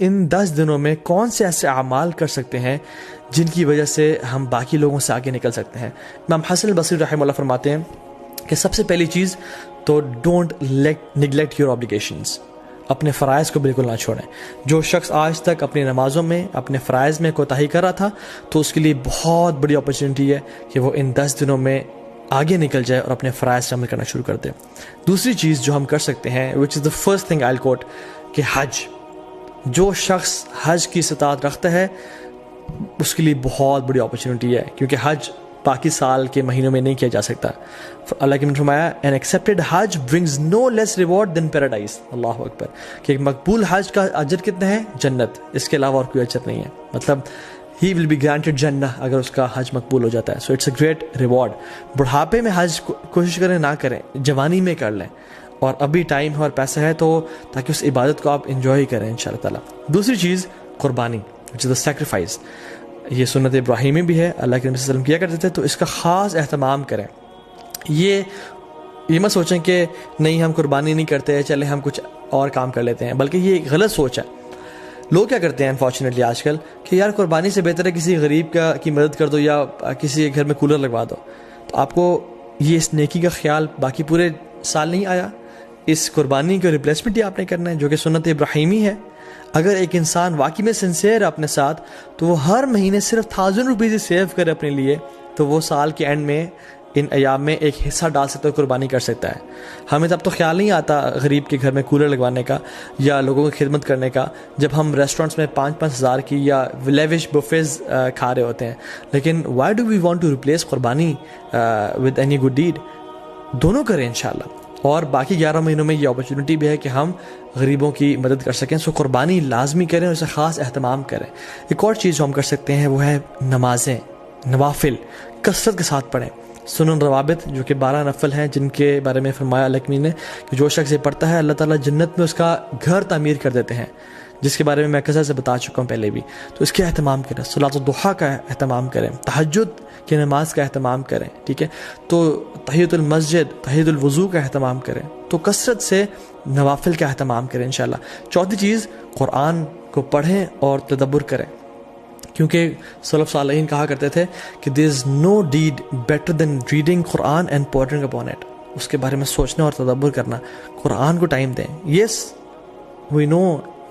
ان 10 دنوں میں کون سے ایسے اعمال کر سکتے ہیں جن کی وجہ سے ہم باقی لوگوں سے آگے نکل سکتے ہیں. امام حسن البصری رحمہ اللہ فرماتے ہیں کہ سب سے پہلی چیز تو ڈونٹ نیگلیکٹ یور آبلیگیشنز، اپنے فرائض کو بالکل نہ چھوڑیں. جو شخص آج تک اپنی نمازوں میں اپنے فرائض میں کوتاہی کر رہا تھا تو اس کے لیے بہت بڑی اپرچونٹی ہے کہ وہ ان 10 دنوں میں آگے نکل جائے اور اپنے فرائض سے عمل کرنا شروع کر دے. دوسری چیز جو ہم کر سکتے ہیں وچ از دا فرسٹ تھنگ آئی کوٹ، کہ حج. جو شخص حج کی استطاعت رکھتا ہے اس کے لیے بہت بڑی اپرچونٹی ہے، کیونکہ حج باقی سال کے مہینوں میں نہیں کیا جا سکتا. اللہ کے نے فرمایا an accepted Hajj brings no less reward than paradise. اللہ اکبر. کہ ایک مقبول حج کا اجر کتنا ہے؟ جنت، اس کے علاوہ اور کوئی اجر نہیں ہے. مطلب he will be granted جنہ اگر اس کا حج مقبول ہو جاتا ہے. So it's a great reward. بڑھاپے میں حج کوشش کریں نہ کریں، جوانی میں کر لیں، اور ابھی ٹائم ہے اور پیسہ ہے تو تاکہ اس عبادت کو آپ انجوائے کریں انشاءاللہ تعالی. دوسری چیز قربانی which is the sacrifice. یہ سنت ابراہیمی بھی ہے، اللہ کے نبی صلی اللہ علیہ وسلم کیا کرتے تھے، تو اس کا خاص اہتمام کریں. یہ مت سوچیں کہ نہیں ہم قربانی نہیں کرتے، چلے ہم کچھ اور کام کر لیتے ہیں، بلکہ یہ ایک غلط سوچ ہے. لوگ کیا کرتے ہیں انفارچونیٹلی آج کل کہ یار قربانی سے بہتر ہے کسی غریب کی مدد کر دو یا کسی کے گھر میں کولر لگوا دو. تو آپ کو یہ اس نیکی کا خیال باقی پورے سال نہیں آیا، اس قربانی کا ریپلیسمنٹ ہی آپ نے کرنا ہے جو کہ سنت ابراہیمی ہے. اگر ایک انسان واقعی میں سنسیئر ہے اپنے ساتھ تو وہ ہر مہینے صرف 1000 روپیز سیو کرے اپنے لیے، تو وہ سال کے اینڈ میں ان ایام میں ایک حصہ ڈال سکتا ہے، قربانی کر سکتا ہے. ہمیں تب تو خیال نہیں آتا غریب کے گھر میں کولر لگوانے کا یا لوگوں کی خدمت کرنے کا جب ہم ریسٹورینٹس میں 5-5 ہزار کی یا لیوش بفیز کھا رہے ہوتے ہیں. لیکن why do we want to replace قربانی ود اینی گڈ ڈیڈ؟ دونوں کریں انشاءاللہ. اور باقی 11 مہینوں میں یہ اپرچونٹی بھی ہے کہ ہم غریبوں کی مدد کر سکیں. سو قربانی لازمی کریں اور اسے خاص اہتمام کریں. ایک اور چیز جو ہم کر سکتے ہیں وہ ہے نمازیں، نوافل کثرت کے ساتھ پڑھیں. سنن روابط جو کہ 12 نفل ہیں جن کے بارے میں فرمایا اللہ نے کہ جو شخص یہ پڑھتا ہے اللہ تعالیٰ جنت میں اس کا گھر تعمیر کر دیتے ہیں، جس کے بارے میں کثرت سے بتا چکا ہوں پہلے بھی. تو اس کے اہتمام کریں، صلاۃ الضحیٰ کا اہتمام کریں، تہجد کی نماز کا اہتمام کریں. ٹھیک ہے، تو تحیۃ المسجد، تحیۃ الوضو کا اہتمام کریں. تو کثرت سے نوافل کا اہتمام کریں انشاءاللہ. چوتھی چیز قرآن کو پڑھیں اور تدبر کریں، کیونکہ سلف صالحین کہا کرتے تھے کہ there is no deed better than reading Quran and pondering upon it. اس کے بارے میں سوچنا اور تدبر کرنا. قرآن کو ٹائم دیں. Yes, we know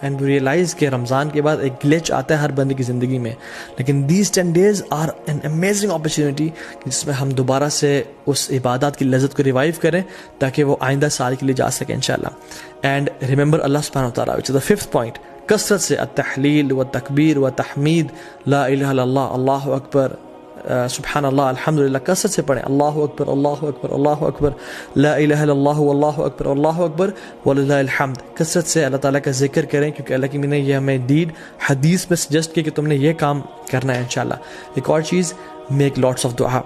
and we realize کہ رمضان کے بعد ایک گلیچ آتا ہے ہر بندے کی زندگی میں، لیکن these 10 days are an amazing opportunity جس میں ہم دوبارہ سے اس عبادات کی لذت کو ریوائیو کریں تاکہ وہ آئندہ سال کے لیے جا سکیں انشاءاللہ. اینڈ ریممبر اللہ سبحانہ وتعالیٰ which is the 5th point. کثرت سے التحلیل و تکبیر و تحمید، لا الہ الا اللہ، اللہ اکبر، سبحان اللہ، الحمدللہ کثرت سے پڑھیں. اللہ اکبر، اللہ اکبر، اللہ اکبر، لا الہ الا اللہ، اللہ اکبر، اللہ اکبر وللہ الحمد. کثرت سے اللہ تعالیٰ کا ذکر کریں کیونکہ اللہ کی نے یہ ہمیں حدیث میں سجیسٹ کیا کہ تم نے یہ کام کرنا ہے انشاءاللہ. ایک اور چیز، میک لاٹس آف دعا.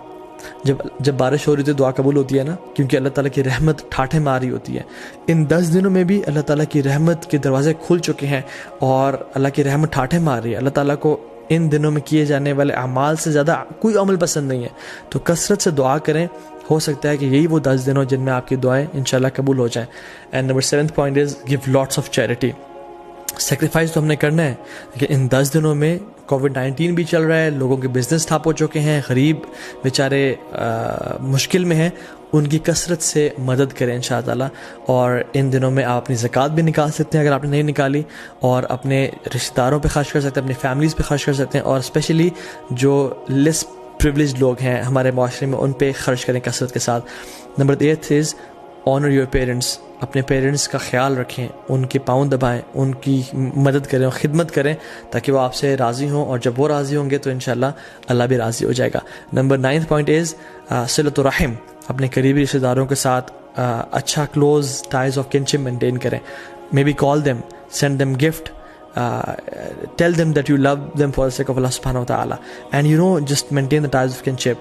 جب بارش ہو رہی ہوتی ہے دعا قبول ہوتی ہے نا، کیونکہ اللہ تعالیٰ کی رحمت ٹھاٹھے ماری ہوتی ہے. ان 10 دنوں میں بھی اللہ تعالیٰ کی رحمت کے دروازے کھل چکے ہیں اور اللہ کی رحمت ٹھاٹھے مار رہی ہے. اللہ تعالیٰ کو ان دنوں میں کیے جانے والے اعمال سے زیادہ کوئی عمل پسند نہیں ہے. تو کثرت سے دعا کریں، ہو سکتا ہے کہ یہی وہ 10 دن ہو جن میں آپ کی دعائیں انشاءاللہ قبول ہو جائیں. And number 7th point is give lots of charity. Sacrifice تو ہم نے کرنا ہے، لیکن ان 10 دنوں میں کووڈ-19 بھی چل رہا ہے، لوگوں کے بزنس ٹھپ ہو چکے ہیں، غریب بیچارے مشکل میں ہیں، ان کی کثرت سے مدد کریں انشاء اللہ. اور ان دنوں میں آپ اپنی زکوٰۃ بھی نکال سکتے ہیں اگر آپ نے نہیں نکالی، اور اپنے رشتہ داروں پہ خرچ کر سکتے ہیں، اپنی فیملیز پہ خرچ کر سکتے ہیں، اور اسپیشلی جو لیس پریولیجڈ لوگ ہیں ہمارے معاشرے میں ان پہ خرچ کریں کثرت کے ساتھ. Number 8 is owner your parents. اپنے پیرنٹس کا خیال رکھیں، ان کے پاؤں دبائیں، ان کی مدد کریں اور خدمت کریں تاکہ وہ آپ سے راضی ہوں، اور جب وہ راضی ہوں گے تو انشاءاللہ اللہ بھی راضی ہو جائے گا. Number 9th point is صلۃ الرحم. اپنے قریبی رشتہ داروں کے ساتھ اچھا close ties of kinship maintain کریں. Maybe call them, send them gift, tell them that you love them for the sake of Allah subhanahu wa ta'ala, and just maintain the ties of kinship.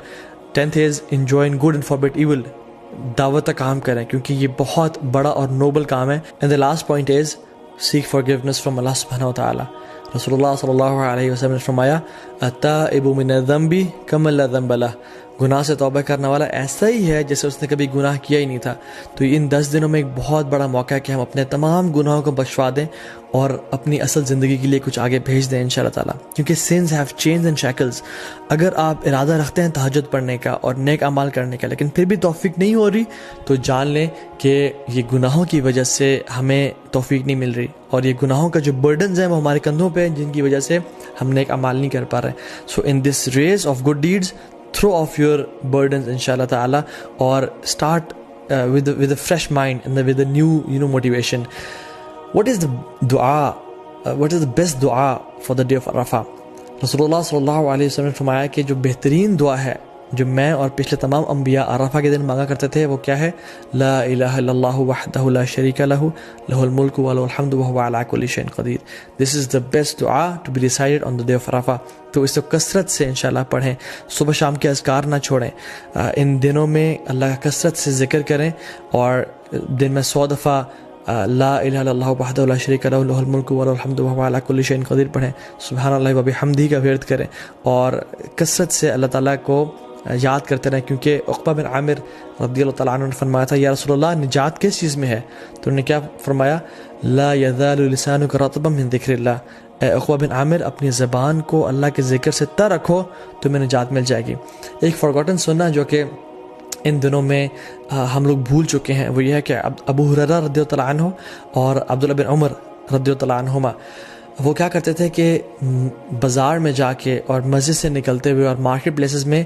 10th is enjoy good and forbid evil. دعوت کا کام کریں کیونکہ یہ بہت بڑا اور Nobel کام ہے. and the last point is seek forgiveness from Allah subhanahu wa ta'ala. رسول اللہ صلی اللہ علیہ وسلم نے فرمایا التائب من الذنب کمن لا ذنب له. گناہ سے توبہ کرنے والا ایسا ہی ہے جیسے اس نے کبھی گناہ کیا ہی نہیں تھا. تو ان 10 دنوں میں ایک بہت بڑا موقع ہے کہ ہم اپنے تمام گناہوں کو بخشوا دیں اور اپنی اصل زندگی کے لیے کچھ آگے بھیج دیں انشاءاللہ تعالیٰ. کیونکہ sins have chains and shackles. اگر آپ ارادہ رکھتے ہیں تہجد پڑھنے کا اور نیک اعمال کرنے کا لیکن پھر بھی توفیق نہیں ہو رہی تو جان لیں کہ یہ گناہوں کی وجہ سے ہمیں توفیق نہیں مل رہی, اور یہ گناہوں کا جو برڈنز ہیں وہ ہمارے کندھوں پہ ہیں جن کی وجہ سے ہم نیک اعمال نہیں کر پا رہے. So in this race of good deeds throw off your burdens inshallah ta'ala or start with a fresh mind and with a new motivation. What is the dua, what is the best dua for the day of Arafah? Rasulullah sallallahu alaihi wasallam نے فرمایا کہ جو بہترین دعا ہے جو میں اور پچھلے تمام انبیاء عرفہ کے دن مانگا کرتے تھے وہ کیا ہے؟ لا الہ الا اللہ وحدہ لا شریک لہ لہ الملک وله الحمد وهو على كل شيء قدیر. This is the best dua to be recited on the day of Arafah. تو اس کو کثرت سے انشاءاللہ پڑھیں, صبح شام کے اذکار نہ چھوڑیں, ان دنوں میں اللہ کا کثرت سے ذکر کریں اور دن میں 100 دفعہ لا الہ الا اللہ وحدہ لا شریک لہ لہ الملک وله الحمد وهو على كل شيء قدیر پڑھیں. سبحان اللہ وبحمدہ کا ورد کریں اور کثرت سے اللہ تعالیٰ کو یاد کرتے رہیں, کیونکہ عقبہ بن عامر رضی اللہ تعالیٰ عنہ نے فرمایا تھا یا رسول اللہ نجات کس چیز میں ہے؟ تو انہوں نے کیا فرمایا؟ لا یزال لسانک رطبا من ذکر اللہ. اے عقبہ بن عامر اپنی زبان کو اللہ کے ذکر سے تر رکھو تو میں نجات مل جائے گی. ایک فارگوٹن سننا جو کہ ان دنوں میں ہم لوگ بھول چکے ہیں وہ یہ ہے کہ ابو ہریرہ رضی اللہ تعالیٰ عنہ اور عبداللہ بن عمر رضی اللہ تعالیٰ عنہما وہ کیا کرتے تھے کہ بازار میں جا کے اور مسجد سے نکلتے ہوئے اور مارکیٹ پلیسز میں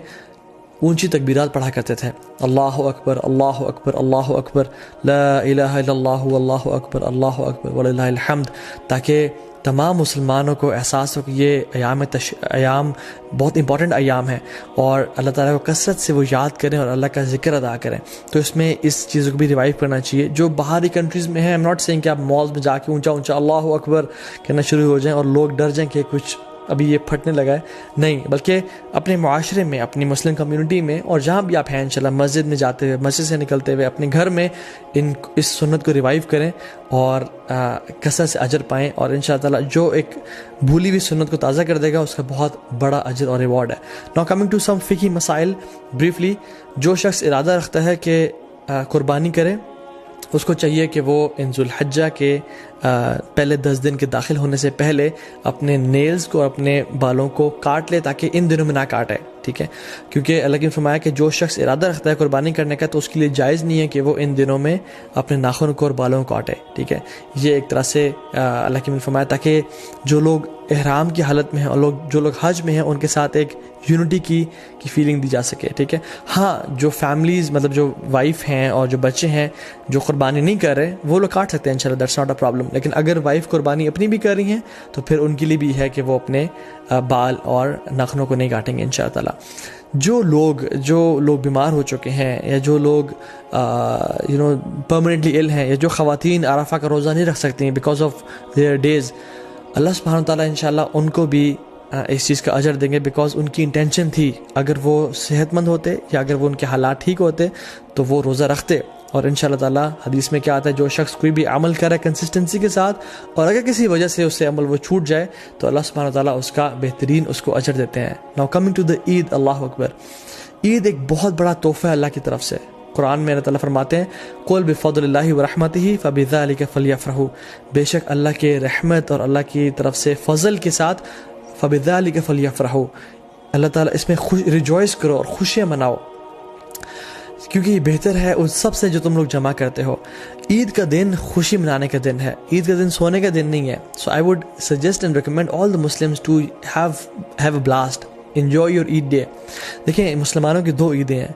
اونچی تکبیرات پڑھا کرتے تھے. اللہ اکبر اللہ اکبر اللہ اکبر لا الہ الا اللہ واللہ اکبر اللہ اکبر وللہ الحمد, تاکہ تمام مسلمانوں کو احساس ہو کہ یہ ایام بہت امپورٹنٹ ایام ہیں اور اللہ تعالیٰ کو کثرت سے وہ یاد کریں اور اللہ کا ذکر ادا کریں. تو اس میں اس چیزوں کو بھی ریوائیو کرنا چاہیے. جو باہری کنٹریز میں ہیں, ایم ناٹ سینگ کہ آپ مالز میں جا کے اونچا اونچا اللہ اکبر کہنا شروع ہو جائیں اور لوگ ڈر جائیں کہ کچھ ابھی یہ پھٹنے لگا ہے, نہیں, بلکہ اپنے معاشرے میں اپنی مسلم کمیونٹی میں اور جہاں بھی آپ ہیں انشاءاللہ مسجد میں جاتے ہوئے مسجد سے نکلتے ہوئے اپنے گھر میں اس سنت کو ریوائیو کریں اور کثرت سے اجر پائیں, اور انشاءاللہ تعالیٰ جو ایک بھولی ہوئی سنت کو تازہ کر دے گا اس کا بہت بڑا اجر اور ریوارڈ ہے. ناؤ کمنگ ٹو سم فقہی مسائل بریفلی. جو شخص ارادہ رکھتا ہے کہ قربانی کرے اس کو چاہیے کہ وہ ان ذو الحجہ کے پہلے 10 دن کے داخل ہونے سے پہلے اپنے نیلز کو اور اپنے بالوں کو کاٹ لے تاکہ ان دنوں میں نہ کاٹے, ٹھیک ہے, کیونکہ اللہ نے فرمایا کہ جو شخص ارادہ رکھتا ہے قربانی کرنے کا تو اس کے لیے جائز نہیں ہے کہ وہ ان دنوں میں اپنے ناخن کو اور بالوں کو کاٹے, ٹھیک ہے. یہ ایک طرح سے اللہ نے فرمایا تاکہ جو لوگ احرام کی حالت میں ہیں اور جو لوگ حج میں ہیں ان کے ساتھ ایک یونٹی کی فیلنگ دی جا سکے, ٹھیک ہے. ہاں, جو فیملیز مطلب جو وائف ہیں اور جو بچے ہیں جو قربانی نہیں کر رہے وہ لوگ کاٹ سکتے ہیں انشاءاللہ, دیٹس ناٹ اے پرابلم. لیکن اگر وائف قربانی اپنی بھی کر رہی ہیں تو پھر ان کے لیے بھی ہے کہ وہ اپنے بال اور ناخنوں کو نہیں کاٹیں گے انشاءاللہ تعالیٰ. جو لوگ بیمار ہو چکے ہیں یا جو لوگ پرماننٹلی ill ہیں یا جو خواتین عرفہ کا روزہ نہیں رکھ سکتی ہیں بیکاز آف دیئر ڈیز, اللہ سبحانہ تعالیٰ انشاءاللہ ان کو بھی اس چیز کا اجر دیں گے بیکاز ان کی انٹینشن تھی. اگر وہ صحت مند ہوتے یا اگر وہ ان کے حالات ٹھیک ہوتے تو وہ روزہ رکھتے, اور انشاءاللہ تعالیٰ حدیث میں کیا آتا ہے جو شخص کوئی بھی عمل کرے کنسسٹنسی کے ساتھ اور اگر کسی وجہ سے اس سے عمل وہ چھوٹ جائے تو اللہ سبحانہ تعالیٰ اس کا بہترین اس کو اجر دیتے ہیں. ناؤ کمنگ ٹو دا عید, اللہ اکبر. عید ایک بہت بڑا تحفہ ہے اللہ کی طرف سے. قرآن میں اللہ تعالیٰ فرماتے ہیں قل بفضل اللہ ورحمتہ فبذلک فلیفرحوا, بے شک اللہ کے رحمت اور اللہ کی طرف سے فضل کے ساتھ فبذلک فلیفرحوا, اللہ تعالیٰ اس میں ریجوائس کرو اور خوشیاں مناؤ کیونکہ یہ بہتر ہے اس سب سے جو تم لوگ جمع کرتے ہو. عید کا دن خوشی منانے کا دن ہے, عید کا دن سونے کا دن نہیں ہے. So I would suggest and recommend all the Muslims to have a blast, enjoy your Eid day. دیکھیں مسلمانوں کی 2 عیدیں ہیں.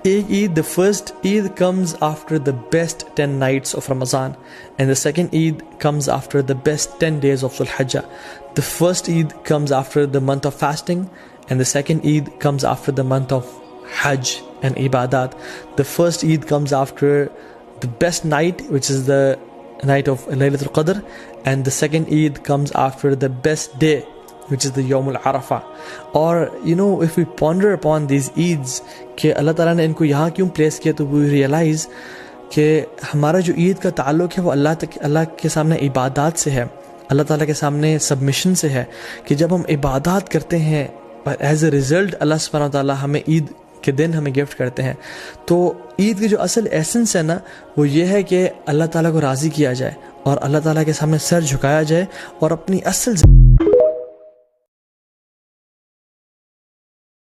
ایک عید, the first Eid comes after the best 10 nights of Ramadan, and the second Eid comes after the best 10 days of Dhul Hijjah. The first Eid comes after the month of fasting, and the second Eid comes after the month of Hajj and Ibadat. The first Eid comes after the best night, which is the night of Laylatul Qadr, and the second Eid comes after the best day, which is the Yawm al-Arafah. Or if we ponder upon these Eids کہ اللہ تعالیٰ نے ان کو یہاں کیوں place کیا, تو we realize کہ ہمارا جو عید کا تعلق ہے وہ اللہ کے سامنے عبادات سے ہے, اللہ تعالیٰ کے سامنے سبمیشن سے ہے, کہ جب ہم عبادات کرتے ہیں ایز اے ریزلٹ اللہ سبحانہ تعالیٰ ہمیں عید کے دن ہمیں گفٹ کرتے ہیں. تو عید کی جو اصل ایسنس ہے نا وہ یہ ہے کہ اللہ تعالیٰ کو راضی کیا جائے اور اللہ تعالیٰ کے سامنے سر جھکایا جائے اور اپنی اصل